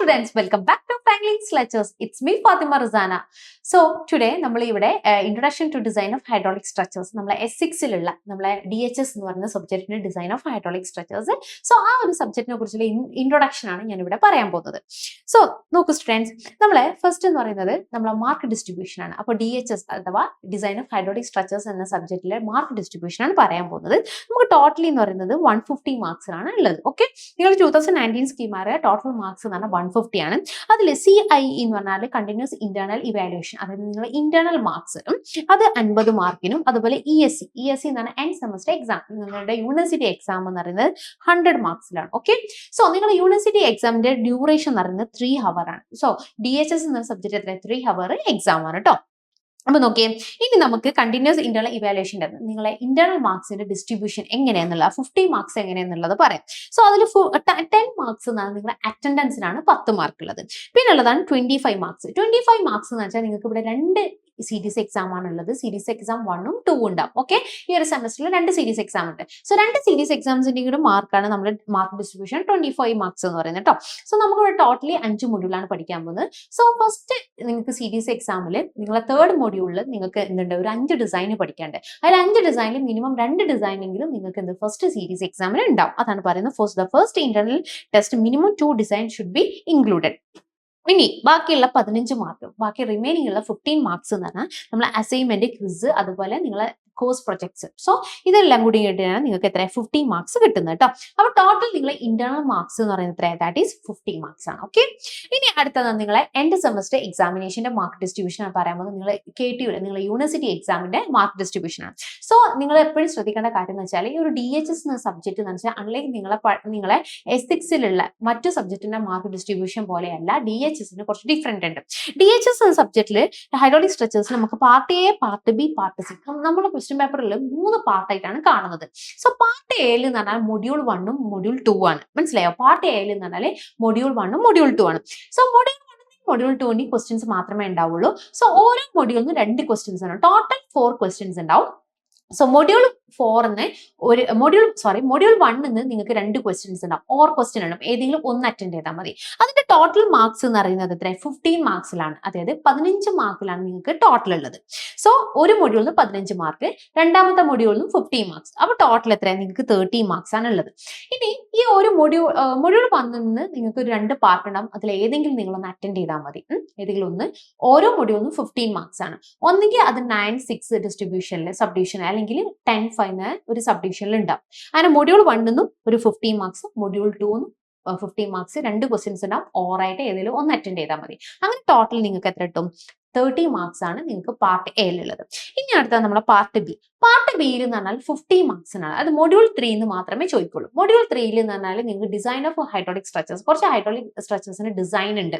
students, welcome back to Franklin's Lectures. It's me Fatima Razana. So today നമ്മൾ ഇവിടെ Introduction to Design of Hydraulic Structures നമ്മളെ S6ലുള്ള നമ്മളെ DHS എന്ന് പറയുന്ന സബ്ജക്റ്റിന്റെ design of hydraulic structures. So ആ ഒരു സബ്ജക്റ്റിനെ കുറിച്ചുള്ള ഇൻട്രൊഡക്ഷൻ ആണ് ഞാൻ ഇവിടെ പറയാൻ പോകുന്നത്. സോ നോക്കൂ സ്റ്റുഡൻസ്, നമ്മളെ ഫസ്റ്റ് എന്ന് പറയുന്നത് നമ്മളെ മാർക്ക് ഡിസ്ട്രിബ്യൂഷൻ ആണ്. അപ്പോൾ DHS അഥവാ ഡിസൈൻ ഓഫ് ഹൈഡ്രോളിക് സ്ട്രക്ചേഴ്സ് എന്ന സബ്ജക്റ്റിലെ മാർക്ക് ഡിസ്ട്രിബ്യൂഷൻ ആണ് പറയാൻ പോകുന്നത്. നമുക്ക് ടോട്ടലി എന്ന് പറയുന്നത് 150 മാർക്സിലാണ് ഉള്ളത്. ഓക്കെ, നിങ്ങൾ 2019 സ്കീമാരെ ടോട്ടൽ മാർക്സ് എന്ന് പറഞ്ഞാൽ 150 ആണ്. അതിൽ CIE എന്ന് പറഞ്ഞാൽ കണ്ടിന്യൂസ് ഇന്റേണൽ ഇവാലുവേഷൻ, അതായത് നിങ്ങളുടെ ഇന്റേണൽ മാർക്സ് അത് 50 മാർക്കിനും, അതുപോലെ ESE എന്ന് പറഞ്ഞാൽ എൻഡ് സെമസ്റ്റർ എക്സാം, നിങ്ങളുടെ യൂണിവേഴ്സിറ്റി എക്സാം എന്ന് പറയുന്നത് 100 മാർക്സിലാണ്. ഓക്കെ, സോ നിങ്ങളുടെ യൂണിവേഴ്സിറ്റി എക്സാമിന്റെ ഡ്യൂറേഷൻ എന്ന് പറയുന്നത് 3 hour ആണ്. സോ DHS എന്ന സബ്ജക്ട് എത്ര 3 hour എക്സാം ആണ് കേട്ടോ. അപ്പൊ നോക്കിയേ, ഇനി നമുക്ക് കണ്ടിന്യൂസ് ഇന്റേണൽ ഇവാലുവേഷൻ്റെ നിങ്ങളെ ഇന്റേണൽ മാർക്സിന്റെ ഡിസ്ട്രിബ്യൂഷൻ എങ്ങനെയാണെന്നുള്ളത് 50 മാർക്സ് എങ്ങനെയാണെന്നുള്ളത് പറയാം. സോ അതിൽ 10 മാർക്സ് എന്നാണ് നിങ്ങളുടെ അറ്റൻഡൻസിനാണ് 10 മാർക്ക് ഉള്ളത്. പിന്നെ ഉള്ളതാണ് 25 മാർക്സ്. 25 മാർക്സ് എന്ന് വെച്ചാൽ നിങ്ങൾക്ക് ഇവിടെ 2 സീരീസ് എക്സാം ആണുള്ളത്. സീരീസ് എക്സാം 1ഉം 2ഉം ഉണ്ടാവും. ഓക്കെ, ഈ ഒരു സെമസ്റ്ററിൽ 2 സീരീസ് എക്സാം ഉണ്ട്. സോ 2 സീരീസ് എക്സാംസിന്റെ കൂടെ മാർക്കാണ് നമ്മുടെ മാർക്ക് ഡിസ്ട്രിബ്യൂഷൻ 25 മാർക്സ് എന്ന് പറയുന്നത് കേട്ടോ. സോ നമുക്ക് ഇവിടെ ടോട്ടലി 5 മൊഡ്യൂളാണ് പഠിക്കാൻ പോകുന്നത്. സോ ഫസ്റ്റ് നിങ്ങൾക്ക് സീരീസ് എക്സാമിൽ നിങ്ങളെ 3rd മൊഡ്യൂളിൽ നിങ്ങൾക്ക് എന്തുണ്ട്, ഒരു 5 ഡിസൈൻ പഠിക്കാണ്ട്. അതിൽ 5 ഡിസൈനിൽ മിനിമം 2 ഡിസൈനെങ്കിലും നിങ്ങൾക്ക് എന്ത് ഫസ്റ്റ് സീരീസ് എക്സാമിൽ ഉണ്ടാവും. അതാണ് പറയുന്നത് first internal test minimum 2 design should be included. ഇനി ബാക്കിയുള്ള 15 മാർക്ക്, ബാക്കി റിമൈനിങ് ഉള്ള 15 മാർക്സ് എന്ന് പറഞ്ഞാൽ നമ്മൾ അസൈൻമെന്റ്, ക്വിസ്, അതുപോലെ നിങ്ങളെ കോഴ്സ് പ്രൊജക്ട്സ്. സോ ഇതെല്ലാം കൂടി കിട്ടിയാണ് നിങ്ങൾക്ക് എത്ര 50 മാർക്സ് കിട്ടുന്നത് കേട്ടോ. അപ്പോൾ ടോട്ടൽ നിങ്ങളെ ഇന്റേണൽ മാർക്സ് എന്ന് പറയുന്നത് എത്ര, ദാറ്റ് ഈസ് 50 മാർക്സ് ആണ്. ഓക്കെ, ഇനി അടുത്തത് നിങ്ങളെ എൻഡ് സെമസ്റ്റർ എക്സാമിനേഷന്റെ മാർക്ക് ഡിസ്ട്രിബ്യൂഷൻ ആണ് പറയുമ്പോൾ നിങ്ങൾ KTU നിങ്ങളെ യൂണിവേഴ്സിറ്റി എക്സാമിന്റെ മാർക്ക് ഡിസ്ട്രിബ്യൂഷൻ ആണ്. സോ നിങ്ങൾ എപ്പോഴും ശ്രദ്ധിക്കേണ്ട കാര്യം എന്ന് വെച്ചാൽ ഈ ഒരു DHS എന്ന സബ്ജക്ട് എന്ന് വെച്ചാൽ അൺലൈക്ക് നിങ്ങളെ S6ലുള്ള മറ്റു സബ്ജക്റ്റിന്റെ മാർക്ക് ഡിസ്ട്രിബ്യൂഷൻ പോലെയല്ല, DHSന് കുറച്ച് ഡിഫറെന്റ് ഉണ്ട്. DHS എന്ന സബ്ജക്റ്റിൽ ഹൈഡ്രോളിക് സ്ട്രക്ചേഴ്സ് നമുക്ക് part A, part B, part C നമ്മുടെ ക്വസ്റ്റ്യൻ പേപ്പറിൽ 3 പാർട്ടായിട്ടാണ് കാണുന്നത്. സോ പാർട്ട് എയിൽ എന്ന് പറഞ്ഞാൽ മൊഡ്യൂൾ 1ഉം മൊഡ്യൂൾ 2 ആണ്. മനസ്സിലായോ? പാർട്ട് എയിൽ എന്ന് പറഞ്ഞാൽ മൊഡ്യൂൾ 1ഉം മൊഡ്യൂൾ 2 ആണ്. സോ മൊഡ്യൂൾ 2 ക്വസ്റ്റ്യൻസ് മാത്രമേ ഉണ്ടാവുള്ളൂ. സോ ഓരോ മൊഡ്യൂളിനും 2 ക്വസ്റ്റ്യൻസ് ആണ്. ടോട്ടൽ 4 ക്വസ്റ്റ്യൻസ് ഉണ്ടാവും. സോ മൊഡ്യൂൾ 1 നിങ്ങൾക്ക് 2 ക്വസ്റ്റ്യൻസ് ഉണ്ടാവും. ഓർ ക്വസ്റ്റ്യൻ ആണ്, ഏതെങ്കിലും ഒന്ന് അറ്റൻഡ് ചെയ്താൽ മതി. അതിന്റെ ടോട്ടൽ മാർക്സ് എന്ന് പറയുന്നത് എത്ര, 15 മാർക്സിലാണ്. അതായത് 15 മാർക്കിലാണ് നിങ്ങൾക്ക് ടോട്ടൽ ഉള്ളത്. സോ ഒരു മൊഡ്യൂളിന് 15 മാർക്ക്, രണ്ടാമത്തെ മൊഡ്യൂളിനും 15 മാർക്സ്. അപ്പൊ ടോട്ടൽ എത്ര, നിങ്ങൾക്ക് 30 മാർക്സ് ആണ് ഉള്ളത്. ഇനി ഈ ഒരു മൊഡ്യൂൾ 1 നിങ്ങൾക്ക് ഒരു 2 പാർട്ട് ഉണ്ടാവും. അതിൽ ഏതെങ്കിലും നിങ്ങളൊന്ന് അറ്റൻഡ് ചെയ്താൽ മതി. ഏതെങ്കിലും ഒന്ന്. ഓരോ മൊഡ്യൂളിനും 15 മാർക്സ് ആണ്. ഒന്നെങ്കിൽ അത് 9-6 ഡിസ്ട്രിബ്യൂഷനിൽ സബ്ഡിവിഷൻ അല്ലെങ്കിൽ 10-5 ഒരു സബ്ഡിവിഷനിൽ ഉണ്ടാവും. അങ്ങനെ മൊഡ്യൂൾ 1 ഒരു 15 മാർക്സ്, മൊഡ്യൂൾ 2 15 മാർക്സ്, 2 ക്വസ്റ്റ്യൻസ് ഉണ്ടാവും. ഓറായിട്ട് ഏതെങ്കിലും ഒന്ന് അറ്റൻഡ് ചെയ്താൽ മതി. അങ്ങനെ ടോട്ടൽ നിങ്ങൾക്ക് എത്ര കിട്ടും, 30 മാർക്സ് ആണ് നിങ്ങൾക്ക് പാർട്ട് എയിലുള്ളത്. ഇനി അടുത്ത നമ്മുടെ പാർട്ട് ബി. പാർട്ട് ബിയിൽ എന്ന് പറഞ്ഞാൽ 50 മാർക്സിനാണ്. അത് മൊഡ്യൂൾ 3 മാത്രമേ ചോദിക്കുള്ളൂ. മൊഡ്യൂൾ 3 എന്ന് പറഞ്ഞാൽ നിങ്ങൾക്ക് ഡിസൈൻ ഓഫ് ഹൈഡ്രോളിക് സ്ട്രക്ചേഴ്സ്, കുറച്ച് ഹൈഡ്രോളിക് സ്ട്രക്ചേഴ്സിന് ഡിസൈൻ ഉണ്ട്,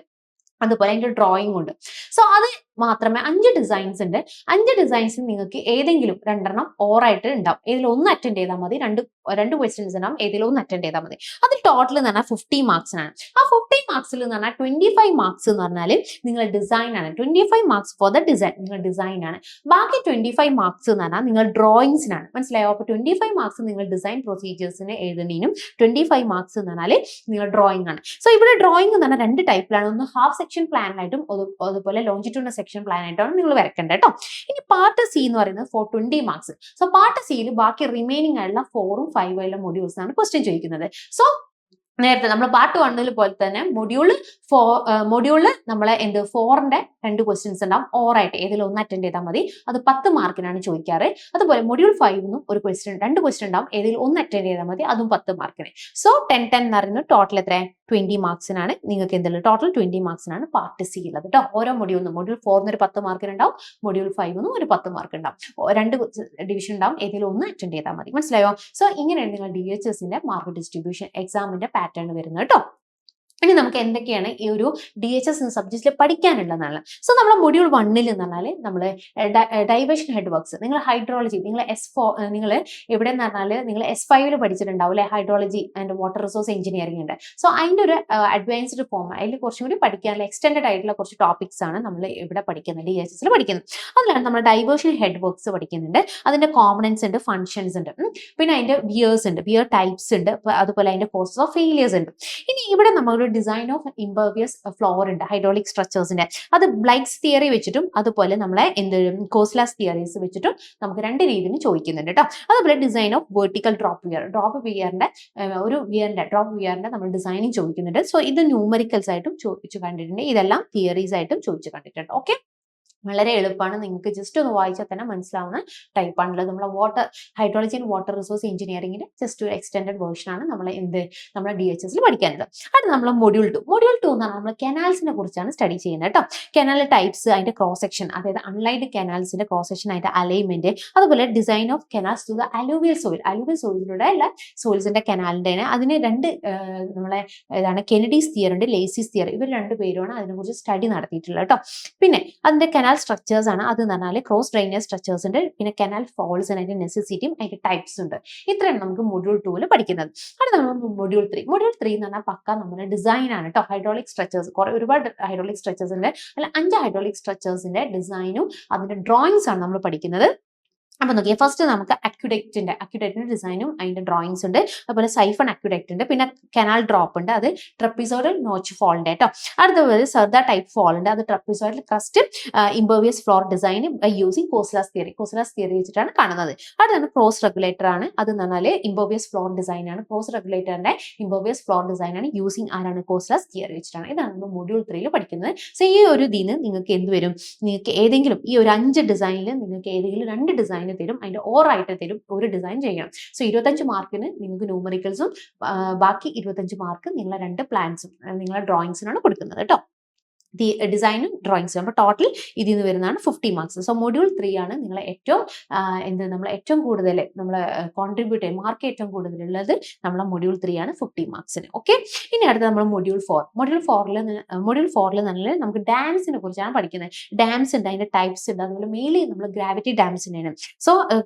അതുപോലെ അതിന്റെ ഡ്രോയിങ് ഉണ്ട്. സോ അത് മാത്രമേ 5 ഡിസൈൻസ് ഉണ്ട്. 5 ഡിസൈൻസ് നിങ്ങൾക്ക് ഏതെങ്കിലും 2 ഓറായിട്ട് ഉണ്ടാവും. ഏതെങ്കിലും ഒന്ന് അറ്റൻഡ് ചെയ്താൽ മതി. രണ്ട് ക്വസ്റ്റ്യൻസ് ഉണ്ടാവും, ഏതെങ്കിലും ഒന്ന് അറ്റൻഡ് ചെയ്താൽ മതി. അത് ടോട്ടൽ എന്ന് പറഞ്ഞാൽ 50 മാർക്സിനാണ്. ആ 50 മാർക്സിൽ എന്ന് പറഞ്ഞാൽ 25 മാർക്സ് എന്ന് പറഞ്ഞാൽ നിങ്ങൾ ഡിസൈൻ ആണ്. 25 മാർക്സ് ഫോർ ദ ഡിസൈൻ, നിങ്ങൾ ഡിസൈൻ ആണ്. ബാക്കി 25 മാർക്സ് എന്ന് പറഞ്ഞാൽ നിങ്ങൾ ഡ്രോയിങ്സിനാണ്. മനസ്സിലായോ? അപ്പോൾ 25 മാർക്സ് നിങ്ങൾ ഡിസൈൻ പ്രൊസീജിയേഴ്സിന് എഴുതുന്നതിനും 25 മാർക്സ് എന്ന് പറഞ്ഞാൽ നിങ്ങൾ ഡ്രോയിങ് ആണ്. സോ ഇവിടെ ഡ്രോയിങ് എന്ന് പറഞ്ഞാൽ 2 ടൈപ്പിലാണ്. ഒന്ന് ഹാഫ് സെക്ഷൻ പ്ലാനായിട്ടും അതുപോലെ ലോഞ്ചിറ്റ്യൂഡിനൽ സെക്ഷൻ പ്ലാൻ ആയിട്ടാണ് നിങ്ങൾ വരയ്ക്കേണ്ടത് കേട്ടോ. ഇനി പാർട്ട് സി എന്ന് പറയുന്നത് 20 മാർക്സ്. സോ പാർട്ട് സിയിൽ ബാക്കി റിമൈനിങ് ആയിട്ടുള്ള 4ഉം 5ഉം ഉള്ള മൊഡ്യൂൾസ് ആണ് ക്വസ്റ്റ്യൻ ചോദിക്കുന്നത്. സോ നേരത്തെ നമ്മൾ പാർട്ട് 1 പോലെ തന്നെ മൊഡ്യൂളിൽ നമ്മളെ 4ന്റെ 2 ക്വസ്റ്റ്യൻസ് ഉണ്ടാവും. ഓറായിട്ട് ഏതെങ്കിലും ഒന്ന് അറ്റൻഡ് ചെയ്താൽ മതി. അത് 10 മാർക്കിനാണ് ചോദിക്കാറ്. അതുപോലെ മൊഡ്യൂൾ 5 ഒരു ക്വസ്റ്റ്യൻ 2 ക്വസ്റ്റ്യൻ ഉണ്ടാവും. ഏതെങ്കിലും ഒന്ന് അറ്റൻഡ് ചെയ്താൽ മതി. അതും 10 മാർക്കിന്. സോ 10 എന്ന് പറയുന്നത് ടോട്ടൽ എത്ര, 20 മാർക്സിനാണ് നിങ്ങൾക്ക് എന്തുള്ളത്, ടോട്ടൽ 20 മാർക്സിനാണ് പാർട്ട് സി ഉള്ളത് കേട്ടോ. ഓരോ മൊഡ്യൂളിനും മൊഡ്യൂൾ 4 ഒരു 10 മാർക്കിന് ഉണ്ടാവും, മൊഡ്യൂൾ 5 ഒരു 10 മാർക്ക് ഉണ്ടാവും. 2 ഡിവിഷൻ ഉണ്ടാവും, ഏതെങ്കിലും ഒന്ന് അറ്റൻഡ് ചെയ്താൽ മതി. മനസ്സിലായോ? സോ ഇങ്ങനെയാണ് നിങ്ങൾ DHSന്റെ മാർക്ക് ഡിസ്ട്രിബ്യൂഷൻ എക്സാമിന്റെ പാറ്റേൺ വരുന്നത് കേട്ടോ. ഇനി നമുക്ക് എന്തൊക്കെയാണ് ഈ ഒരു DHS എന്ന സബ്ജക്റ്റിൽ പഠിക്കാനുള്ളതാണ്. സോ നമ്മൾ മൊഡ്യൂൾ 1 എന്ന് പറഞ്ഞാൽ നമ്മൾ ഡൈവേഷൻ ഹെഡ് വർക്ക്സ്, നിങ്ങൾ ഹൈഡ്രോളജി, നിങ്ങൾ നിങ്ങൾ എവിടെ എന്ന് പറഞ്ഞാൽ നിങ്ങൾ S5 പഠിച്ചിട്ടുണ്ടാവും അല്ലെ, hydrology and water resource engineering ഉണ്ട്. സോ അതിൻ്റെ ഒരു അഡ്വാൻസ്ഡ് ഫോം, അതിൽ കുറച്ചും കൂടി പഠിക്കാനുള്ള എക്സ്റ്റെൻഡഡ് ആയിട്ടുള്ള കുറച്ച് ടോപ്പിക്സ് ആണ് നമ്മൾ ഇവിടെ പഠിക്കുന്നത്, DHSൽ പഠിക്കുന്നത്. അതിലാണ് നമ്മൾ ഡൈവേഷൻ ഹെഡ് വർക്ക്സ് പഠിക്കുന്നുണ്ട്. അതിന്റെ കോമ്പണൻസ് ഉണ്ട്, ഫങ്ഷൻസ് ഉണ്ട്, പിന്നെ അതിന്റെ വിയേഴ്സ് ഉണ്ട്, വിയർ ടൈപ്സ് ഉണ്ട്, അതുപോലെ അതിന്റെ കോസസ് ഓഫ് ഫെയിലിയേഴ്സ് ഉണ്ട്. ഇനി ഇവിടെ നമ്മൾ ഡിസൈൻ ഓഫ് ഇംപെർവിയസ് ഫ്ലോർ ഉണ്ട് ഹൈഡ്രോളിക് സ്ട്രക്ചേഴ്സിന്റെ, അത് ബ്ലൈറ്റ്സ് തിയറി വെച്ചിട്ടും അതുപോലെ നമ്മളെ കോസ്ലാസ് തിയറീസ് വെച്ചിട്ടും നമുക്ക് രണ്ട് രീതിയിൽ ചോദിക്കുന്നുണ്ട് കേട്ടോ. അതുപോലെ ഡിസൈൻ ഓഫ് വെർട്ടിക്കൽ ഡ്രോപ്പ് വിയറിന്റെ ഡ്രോപ്പ് വിയറിന്റെ നമ്മൾ ഡിസൈനിങ് ചോദിക്കുന്നുണ്ട്. സോ ഇത് ന്യൂമറിക്കൽസ് ആയിട്ടും ചോദിച്ചു കണ്ടിട്ടുണ്ട്, ഇതെല്ലാം തിയറീസ് ആയിട്ടും ചോദിച്ചു കണ്ടിട്ടുണ്ട്. ഓക്കെ, വളരെ എളുപ്പമാണ്, നിങ്ങൾക്ക് ജസ്റ്റ് ഒന്ന് വായിച്ചാൽ തന്നെ മനസ്സിലാവുന്ന ടൈപ്പാണുള്ളത്. നമ്മളെ ഹൈഡ്രോളജി ആൻഡ് വാട്ടർ റിസോഴ്സ് എഞ്ചിനീയറിംഗിന്റെ ജസ്റ്റ് ഒരു എക്സ്റ്റെൻഡഡ് വേർഷൻ ആണ് നമ്മളെ നമ്മളെ DHS പഠിക്കാനുള്ളത്. അത് നമ്മളെ മൊഡ്യൂൾ 2 എന്ന് പറഞ്ഞാൽ നമ്മൾ കനാൽസിനെ കുറിച്ചാണ് സ്റ്റഡി ചെയ്യുന്നത് കേട്ടോ. കനാൽ ടൈപ്സ്, അതിന്റെ ക്രോസ് സെക്ഷൻ, അതായത് അൺലൈൻഡ് കനാൽസിന്റെ ക്രോസ് സെക്ഷൻ, അതിന്റെ അലൈൻമെന്റ്, അതുപോലെ design of canals to the alluvial സോയിലിലൂടെ ഉള്ള സോയിൽസിന്റെ കനാലിന്റെ അതിന് രണ്ട് നമ്മളെ കെനഡീസ് തിയറി ഉണ്ട്, ലേസീസ് തിയറി, ഇവർ രണ്ട് പേരുമാണ് അതിനെക്കുറിച്ച് സ്റ്റഡി നടത്തിയിട്ടുള്ളത് കേട്ടോ. പിന്നെ അതിന്റെ കനാൽ സ്ട്രക്ചേഴ്സ് ആണ്, അത് എന്ന് പറഞ്ഞാൽ ക്രോസ് ഡ്രെയിനേജ് സ്ട്രക്ചേഴ്സ് ഉണ്ട്, പിന്നെ കനാൽ ഫോൾസ്, അതിന്റെ നെസസിറ്റിയും അതിന്റെ ടൈപ്സ് ഉണ്ട്. ഇത്രയാണ് നമുക്ക് മൊഡ്യൂൾ 2 പഠിക്കുന്നത്. അത് നമ്മൾ മൊഡ്യൂൾ 3 എന്ന് പറഞ്ഞാൽ പക്ക നമ്മുടെ ഡിസൈൻ ആണ് കേട്ടോ. ഹൈഡ്രോളിക് സ്ട്രക്ചേഴ്സ് ഒരുപാട് ഹൈഡ്രോളിക് സ്ട്രക്ചേഴ്സ് ഉണ്ട്, അല്ല 5 ഹൈഡ്രോളിക് സ്ട്രക്ചേഴ്സിന്റെ ഡിസൈനും അതിന്റെ ഡ്രോയിങ്സ് ആണ് നമ്മൾ പഠിക്കുന്നത്. അപ്പൊ നോക്കിയാൽ ഫസ്റ്റ് നമുക്ക് അക്യുഡക്റ്റിന്റെ ഡിസൈനും അതിന്റെ ഡ്രോയിങ്സ് ഉണ്ട്, അതുപോലെ സൈഫൺ അക്യുഡക്റ്റ് ഉണ്ട്, പിന്നെ കനാൽ ഡ്രോപ്പ് ഉണ്ട്, അത് ട്രപ്പിസോഡൽ നോച്ച് ഫോളിന്റെ കേട്ടോ. അടുത്തത് സർദ ടൈപ്പ് ഫോൾ ഉണ്ട്, അത് trapezoidal crest impervious floor design by using Khosla's theory വെച്ചിട്ടാണ് കാണുന്നത്. അടുത്താണ് ക്രോസ് റെഗുലേറ്റർ ആണ്, അത് എന്ന് പറഞ്ഞാൽ ഇംപെർവിയസ് ഫ്ലോർ ഡിസൈൻ ആണ്. ക്രോസ് റെഗുലേറ്ററിന്റെ ഇംപെർവിയസ് ഫ്ലോർ ഡിസൈൻ ആണ് യൂസിങ് കോസ്ലാസ് തിയറി വെച്ചിട്ടാണ്. ഇതാണ് നമ്മൾ മൊഡ്യൂൾ 3 പഠിക്കുന്നത്. സോ ഈ ഒരു ഇതിന് നിങ്ങൾക്ക് എന്ത് വരും, നിങ്ങൾക്ക് ഏതെങ്കിലും ഈ ഒരു 5 ഡിസൈനിൽ നിങ്ങൾക്ക് ഏതെങ്കിലും 2 ഡിസൈൻ തരും, അതിന്റെ ഓറായിട്ട് തരും, ഒരു ഡിസൈൻ ചെയ്യണം. സോ 25 മാർക്കിന് നിങ്ങൾക്ക് ന്യൂമറിക്കൽസും ബാക്കി 25 മാർക്ക് നിങ്ങളെ 2 പ്ലാൻസും നിങ്ങളെ ഡ്രോയിങ്സിനാണ് കൊടുക്കുന്നത് കേട്ടോ. ഡിസൈനും ഡ്രോയിങ്സും. അപ്പോൾ ടോട്ടൽ ഇതിൽ നിന്ന് വരുന്നതാണ് 50 മാർക്സ്. സോ മൊഡ്യൂൾ 3 ആണ് നിങ്ങളെ ഏറ്റവും കൂടുതൽ നമ്മളെ കോൺട്രിബ്യൂട്ട് ചെയ്യും മാർക്ക് ഏറ്റവും കൂടുതലുള്ളത് നമ്മളെ മൊഡ്യൂൾ 3 ആണ് 50 മാർക്സിന്. ഓക്കെ, ഇനി അടുത്ത നമ്മൾ മൊഡ്യൂൾ 4. മൊഡ്യൂൾ ഫോറിൽ നല്ല നമുക്ക് ഡാംസിനെ കുറിച്ചാണ് പഠിക്കുന്നത്. ഡാംസ് ഉണ്ട്, അതിന്റെ ടൈപ്സ് ഉണ്ട്, അതുപോലെ മെയിൻലി നമ്മൾ ഗ്രാവിറ്റി ഡാംസിനാണ്. സോ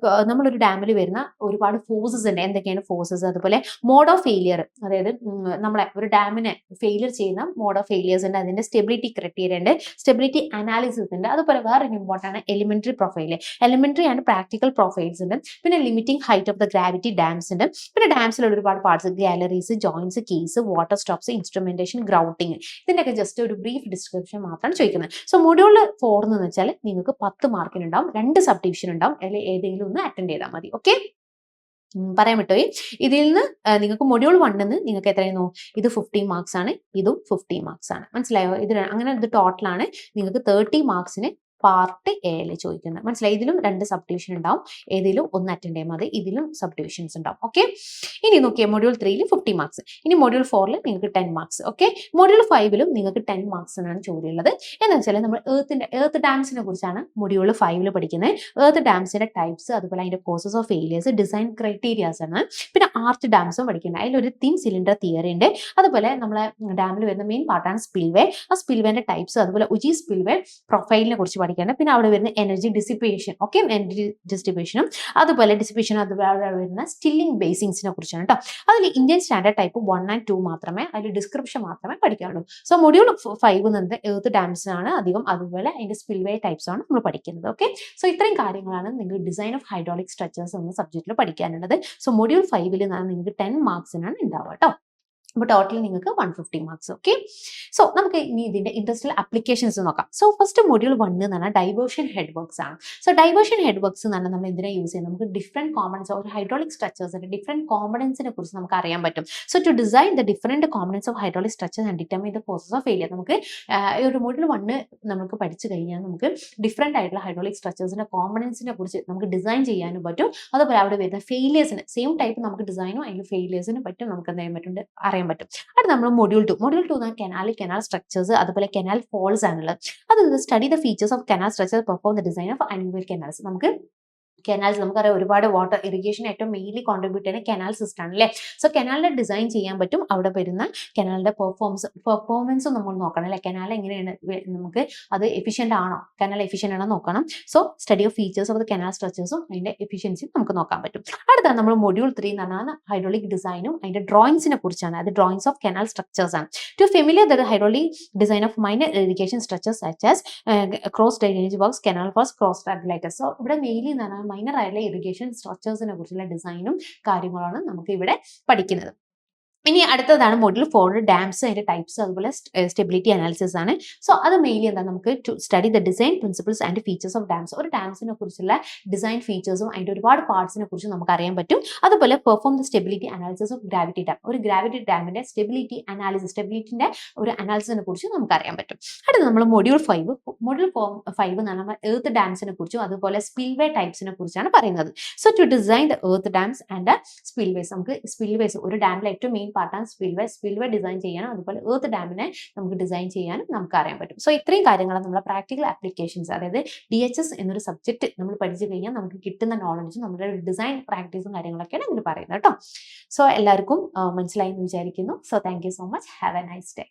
നമ്മളൊരു ഡാമിൽ വരുന്ന ഒരുപാട് ഫോഴ്സസ് ഉണ്ട്. എന്തൊക്കെയാണ് ഫോഴ്സസ്, അതുപോലെ മോഡ് ഓഫ് ഫെയിലിയർ, അതായത് നമ്മളെ ഒരു ഡാമിനെ ഫെയിലിയർ ചെയ്യുന്ന മോഡ് ഓഫ് ഫെയിലിയേഴ്സ് ഉണ്ട്, അതിന്റെ സ്റ്റെബിലിറ്റി ക്രൈറ്റീരിയ ഉണ്ട്, സ്റ്റെബിലിറ്റി അനാലിസിസ് ഉണ്ട്, അതുപോലെ വേറെ important elementary and practical profiles ഉണ്ട്, പിന്നെ limiting height of the gravity dams ഉണ്ട്, പിന്നെ ഡാംസിലുള്ള ഒരുപാട് parts, galleries, joints, keys, water stops, instrumentation, grouting, ഇതിന്റെയൊക്കെ ജസ്റ്റ് ഒരു ബ്രീഫ് ഡിസ്ക്രിപ്ഷൻ മാത്രമാണ് ചോദിക്കുന്നത്. സോ മൊഡ്യൂൾ 4 എന്ന് വെച്ചാൽ നിങ്ങൾക്ക് 10 മാർക്കിനുണ്ടാവും, 2 സബ് ഡിവിഷൻ ഉണ്ടാവും, അതിൽ ഏതെങ്കിലും ഒന്ന് അറ്റൻഡ് ചെയ്താൽ മതി. ഓക്കെ, പറയാൻ പറ്റുമോ? ഇതിൽ നിന്ന് നിങ്ങൾക്ക് മൊഡ്യൂൾ 1 നിങ്ങൾക്ക് എത്രയായിരുന്നു, ഇത് 15 മാർക്സ് ആണ്, ഇതും 15 മാർക്സ് ആണ്. മനസ്സിലായോ? അങ്ങനെ ഇത് ടോട്ടലാണ് നിങ്ങൾക്ക് 30 മാർക്സിന് പാർട്ട് എയിൽ ചോദിക്കുന്നത്. മനസ്സിലായി? ഇതിലും 2 സബ് ഡിവിഷൻ ഉണ്ടാവും, ഏതിലും ഒന്ന് അറ്റൻഡ് ചെയ്യാൻ മതി, ഇതിലും സബ് ഡിവിഷൻസ് ഉണ്ടാവും. ഓക്കെ, ഇനി നോക്കിയാൽ മൊഡ്യൂൾ 3 50 മാർക്സ്, ഇനി മൊഡ്യൂൾ 4 നിങ്ങൾക്ക് 10 മാർക്സ്. ഓക്കെ, മൊഡ്യൂൾ 5 നിങ്ങൾക്ക് 10 മാർക്സിനാണ് ചോദ്യം ഉള്ളത്. എന്ന് വെച്ചാൽ നമ്മൾ എർത്ത് ഡാംസിനെ കുറിച്ചാണ് മൊഡ്യൂൾ 5 പഠിക്കുന്നത്. എർത്ത് ഡാംസിന്റെ ടൈപ്സ്, അതുപോലെ അതിന്റെ causes of failures, design criterias ആണ്. പിന്നെ ആർച്ച് ഡാംസും പഠിക്കുന്നത്. അതിലൊരു തിൻ സിലിണ്ടർ തിയറി ഉണ്ട്. അതുപോലെ നമ്മളെ ഡാമിൽ വരുന്ന മെയിൻ പാർട്ടാണ് സ്പിൽവേ. ആ സ്പിൽവേന്റെ ടൈപ്സ്, അതുപോലെ ഉജി സ്പിൽവേ പ്രൊഫൈലിനെ കുറിച്ച് പഠിക്കുന്നത്. പിന്നെ അവിടെ വരുന്ന എനർജി ഡിസിപ്പേഷൻ, ഓക്കെ, എനർജി ഡിസിപ്പേഷനും അതുപോലെ ഡിസിപ്പേഷൻ, അതുപോലെ വരുന്ന സ്റ്റില്ലിംഗ് ബേസിങ്സിനെ കുറിച്ചാണ് കേട്ടോ. അതിൽ ഇന്ത്യൻ സ്റ്റാൻഡേർഡ് ടൈപ്പ് 1 and 2 മാത്രമേ, അതിൽ ഡിസ്ക്രിപ്ഷൻ മാത്രമേ പഠിക്കാനുള്ളൂ. സോ മൊഡ്യൂൾ 5 എന്നത് എർത്ത് ഡാംസ് ആണ് അധികം, അതുപോലെ അതിന്റെ സ്പിൽവേ ടൈപ്സ് ആണ് നമ്മൾ പഠിക്കുന്നത്. ഓക്കെ, സോ ഇത്രയും കാര്യങ്ങളാണ് നിങ്ങൾ ഡിസൈൻ ഓഫ് ഹൈഡ്രോളിക് സ്ട്രക്ചേഴ്സ് എന്ന സബ്ജക്റ്റിൽ പഠിക്കാനുള്ളത്. സോ മൊഡ്യൂൾ 5 നിങ്ങൾക്ക് 10 മാർക്സിനാണ് ഉണ്ടാവുക കേട്ടോ. അപ്പോൾ ടോട്ടൽ നിങ്ങൾക്ക് 150 മാർക്സ്. ഓക്കെ, സോ നമുക്ക് ഇനി ഇതിന്റെ ഇൻഡസ്ട്രിയൽ ആപ്ലിക്കേഷൻസ് നോക്കാം. സോ ഫസ്റ്റ് മൊഡ്യൂൾ 1 എന്ന് പറഞ്ഞാൽ ഡൈവേർഷൻ ഹെഡ് വർക്ക്സ് ആണ്. സോ ഡൈവേർഷൻ ഹെഡ് വർക്ക്സ് എന്ന് പറഞ്ഞാൽ നമ്മൾ എന്തിനാ യൂസ് ചെയ്യുന്നത്, നമുക്ക് ഡിഫറെന്റ് കോമ്പണൻസ്, ഒരു ഹൈഡ്രോളിക് സ്ട്രക്ചേഴ്സിന്റെ ഡിഫറെന്റ് കോമ്പണൻസിനെ കുറിച്ച് നമുക്ക് അറിയാൻ പറ്റും. So to design the different components of hydraulic structures and determine the causes of failure. നമുക്ക് ഈ ഒരു മൊഡ്യൂൾ 1 നമുക്ക് പഠിച്ചു കഴിഞ്ഞാൽ നമുക്ക് ഡിഫറെന്റ് ആയിട്ടുള്ള ഹൈഡ്രോളിക് സ്ട്രക്ചേഴ്സിന്റെ കോമ്പണൻസിനെ കുറിച്ച് നമുക്ക് ഡിസൈൻ ചെയ്യാനും പറ്റും. അതുപോലെ അവിടെ വരുന്ന ഫെയിലിയേഴ്സിന് സെയിം ടൈപ്പ് നമുക്ക് ഡിസൈനും അതിൽ ഫെയിലിയേഴ്സിന് പറ്റും, നമുക്ക് എന്ത് ചെയ്യാൻ പറ്റും, അറിയാൻ പറ്റും. അത് നമ്മൾ മൊഡ്യൂൾ 2 കനാൽ സ്ട്രക്ചേഴ്സ്, അതുപോലെ കനാൽ ഫോൾസ് ആണുള്ളത്. അത് study the features of canal structure perform the design of animal canals. നമുക്ക് കനാൽസ് നമുക്കറിയാം, ഒരുപാട് വാട്ടർ ഇറിഗേഷൻ ഏറ്റവും മെയിൻലി കോൺട്രിബ്യൂട്ട് ചെയ്യുന്ന കനാൽ സിസ്റ്റം ആണ് അല്ലേ. സോ കനാലിന്റെ ഡിസൈൻ ചെയ്യാൻ പറ്റും, അവിടെ വരുന്ന കനാലിന്റെ പെർഫോമൻസും നമ്മൾ നോക്കണം അല്ലെ. കനാൽ എങ്ങനെയാണ്, നമുക്ക് അത് എഫിഷ്യന്റ് ആണോ, കനാൽ എഫിഷ്യന്റ് ആണോ നോക്കണം. So study of features of the canal സ്ട്രക്ചേഴ്സും അതിന്റെ എഫിഷ്യൻസിയും നമുക്ക് നോക്കാൻ പറ്റും. അടുത്താണ് നമ്മൾ മൊഡ്യൂൾ 3 എന്ന് പറഞ്ഞാൽ ഹൈഡ്രോളിക് ഡിസൈനും അതിന്റെ ഡ്രോയിങ്സിനെ കുറിച്ചാണ്. അത് ഡ്രോയിങ്സ് ഓഫ് കനാൽ സ്ട്രക്ചേഴ്സ് ആണ്. To familiar the hydraulic design of minor irrigation structures such as cross drainage works, canal works, cross regulators. So ഇവിടെ മെയിൻലി എന്ന് പറഞ്ഞാൽ മൈനർ ആയിട്ടുള്ള ഇറിഗേഷൻ സ്ട്രക്ചേഴ്സിനെ കുറിച്ചുള്ള ഡിസൈനും കാര്യങ്ങളാണ് നമുക്ക് ഇവിടെ പഠിക്കുന്നത്. ഇനി അടുത്തതാണ് മൊഡ്യൂൾ 4 ഡാംസ് അതിന്റെ ടൈപ്സ് അതുപോലെ സ്റ്റെബിലിറ്റി അനാലിസിസ് ആണ്. സോ അത് മെയിൻലി എന്താ നമുക്ക് to study the design principles and features of dams. ഒരു ഡാംസിനെ കുറിച്ചുള്ള ഡിസൈൻ ഫീച്ചേഴ്സും അതിന്റെ ഒരുപാട് പാർട്സിനെ കുറിച്ച് നമുക്ക് അറിയാൻ പറ്റും. അതുപോലെ perform the stability analysis of gravity dam. ഒരു ഗ്രാവിറ്റി ഡാമിന്റെ സ്റ്റെബിലിറ്റി അനാലിസിസ്, സ്റ്റെബിലിറ്റിന്റെ ഒരു അനാലിസിസിനെ കുറിച്ച് നമുക്ക് അറിയാൻ പറ്റും. അടുത്ത നമ്മൾ മൊഡ്യൂൾ 5 എന്ന് പറഞ്ഞാൽ എർത്ത് ഡാംസിനെ കുറിച്ചും അതുപോലെ സ്പിൽവേ ടൈപ്സിനെ കുറിച്ചാണ് പറയുന്നത്. So to design the earth dams and spillways. നമുക്ക് സ്പിൽവേസ്, ഒരു ഡാമിലെ ഏറ്റവും മെയിൻ പാർട്ടാണ് സ്പിൽവേ ഡിസൈൻ ചെയ്യാനും അതുപോലെ എർത്ത് ഡാമിനെ നമുക്ക് ഡിസൈൻ ചെയ്യാനും നമുക്ക് അറിയാൻ പറ്റും. സോ ഇത്രയും കാര്യങ്ങളാണ് നമ്മുടെ പ്രാക്ടിക്കൽ ആപ്ലിക്കേഷൻസ്, അതായത് DHS എന്നൊരു സബ്ജക്ട് നമ്മൾ പഠിച്ചു കഴിഞ്ഞാൽ നമുക്ക് കിട്ടുന്ന നോളജും നമ്മുടെ ഡിസൈൻ പ്രാക്ടീസും കാര്യങ്ങളൊക്കെയാണ് ഇതിൽ പറയുന്നത് കേട്ടോ. സോ എല്ലാവർക്കും മനസ്സിലായി എന്ന് വിചാരിക്കുന്നു. So thank you so much. Have A nice day.